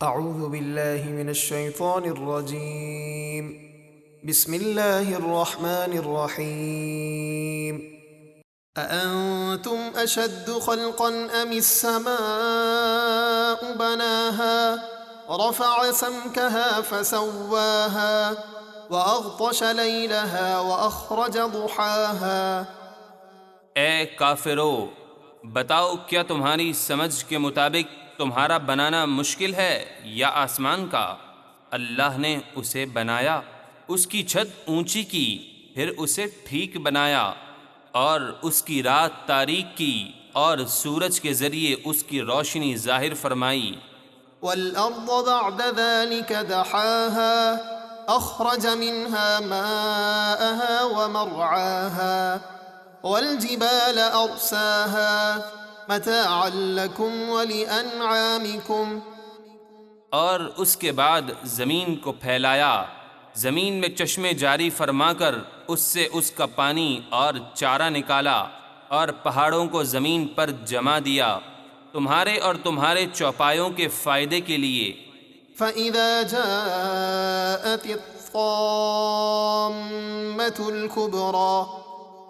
اعوذ باللہ من الشیطان الرجیم بسم اللہ الرحمن الرحیم اانتم اشد خلقا ام السماء بناها رفع سمكها فسواها واغطش لیلها واخرج ضحاها۔ اے کافرو، بتاؤ کیا تمہاری سمجھ کے مطابق تمہارا بنانا مشکل ہے یا آسمان کا؟ اللہ نے اسے بنایا، اس کی چھت اونچی کی، پھر اسے ٹھیک بنایا، اور اس کی رات تاریک کی اور سورج کے ذریعے اس کی روشنی ظاہر فرمائی۔ والأرض بعد ذلك دحاها أخرج منها ماءها ومرعاها والجبال أرساها متاعا لكم ولأنعامكم۔ اور اس کے بعد زمین کو پھیلایا، زمین میں چشمے جاری فرما کر اس سے اس کا پانی اور چارہ نکالا، اور پہاڑوں کو زمین پر جما دیا تمہارے اور تمہارے چوپایوں کے فائدے کے لیے۔ فَإِذَا جَاءَتِ الطَّامَّةُ الْكُبْرَى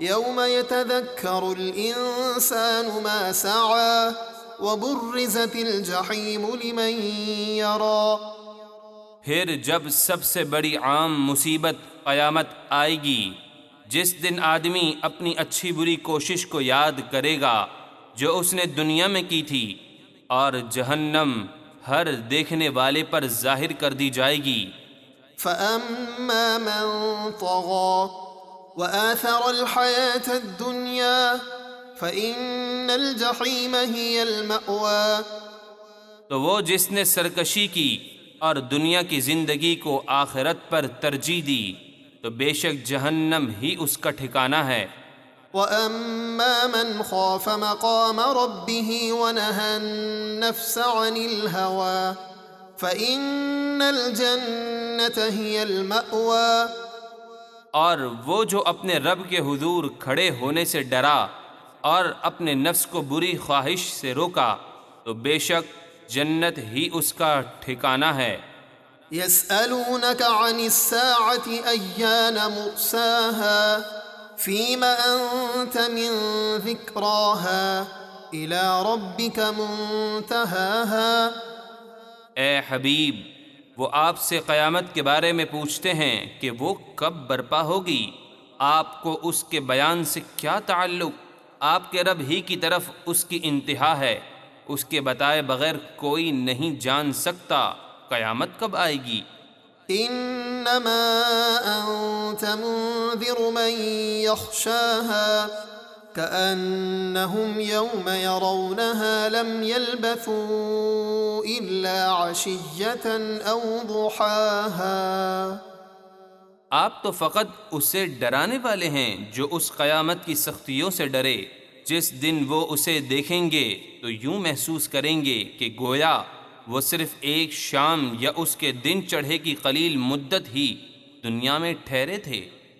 يَوْمَ يَتَذَكَّرُ الْإِنسَانُ مَا سَعَى وَبُرِّزَتِ الْجَحِيمُ لِمَن يَرَى۔ پھر جب سب سے بڑی عام مصیبت قیامت آئے گی، جس دن آدمی اپنی اچھی بری کوشش کو یاد کرے گا جو اس نے دنیا میں کی تھی، اور جہنم ہر دیکھنے والے پر ظاہر کر دی جائے گی۔ فَأَمَّا مَن طَغَى وَآثَرَ الْحَيَاةَ الدُّنْيَا فَإِنَّ الْجَحِيمَ هِيَ الْمَأْوَى۔ تو وہ جس نے سرکشی کی اور دنیا کی زندگی کو آخرت پر ترجیح دی، تو بے شک جہنم ہی اس کا ٹھکانہ ہے۔ وَأَمَّا مَنْ خَافَ مَقَامَ رَبِّهِ وَنَهَى النَّفْسَ عَنِ الْهَوَى فَإِنَّ الْجَنَّةَ هِيَ الْمَأْوَى۔ اور وہ جو اپنے رب کے حضور کھڑے ہونے سے ڈرا اور اپنے نفس کو بری خواہش سے روکا، تو بے شک جنت ہی اس کا ٹھکانہ ہے۔ يَسْأَلُونَكَ عَنِ السَّاعَةِ أَيَّانَ مُرْسَاهَا فِيمَ أَنْتَ مِنْ ذِكْرَاهَا إِلَى رَبِّكَ مُنْتَهَاهَا۔ اے حبیب، وہ آپ سے قیامت کے بارے میں پوچھتے ہیں کہ وہ کب برپا ہوگی، آپ کو اس کے بیان سے کیا تعلق؟ آپ کے رب ہی کی طرف اس کی انتہا ہے، اس کے بتائے بغیر کوئی نہیں جان سکتا قیامت کب آئے گی۔ انما انت منذر من يخشاها كأنهم يوم يرونها لم يلبثوا إلا عشية أو ضحاها۔ آپ تو فقط اسے ڈرانے والے ہیں جو اس قیامت کی سختیوں سے ڈرے، جس دن وہ اسے دیکھیں گے تو یوں محسوس کریں گے کہ گویا وہ صرف ایک شام یا اس کے دن چڑھے کی قلیل مدت ہی دنیا میں ٹھہرے تھے۔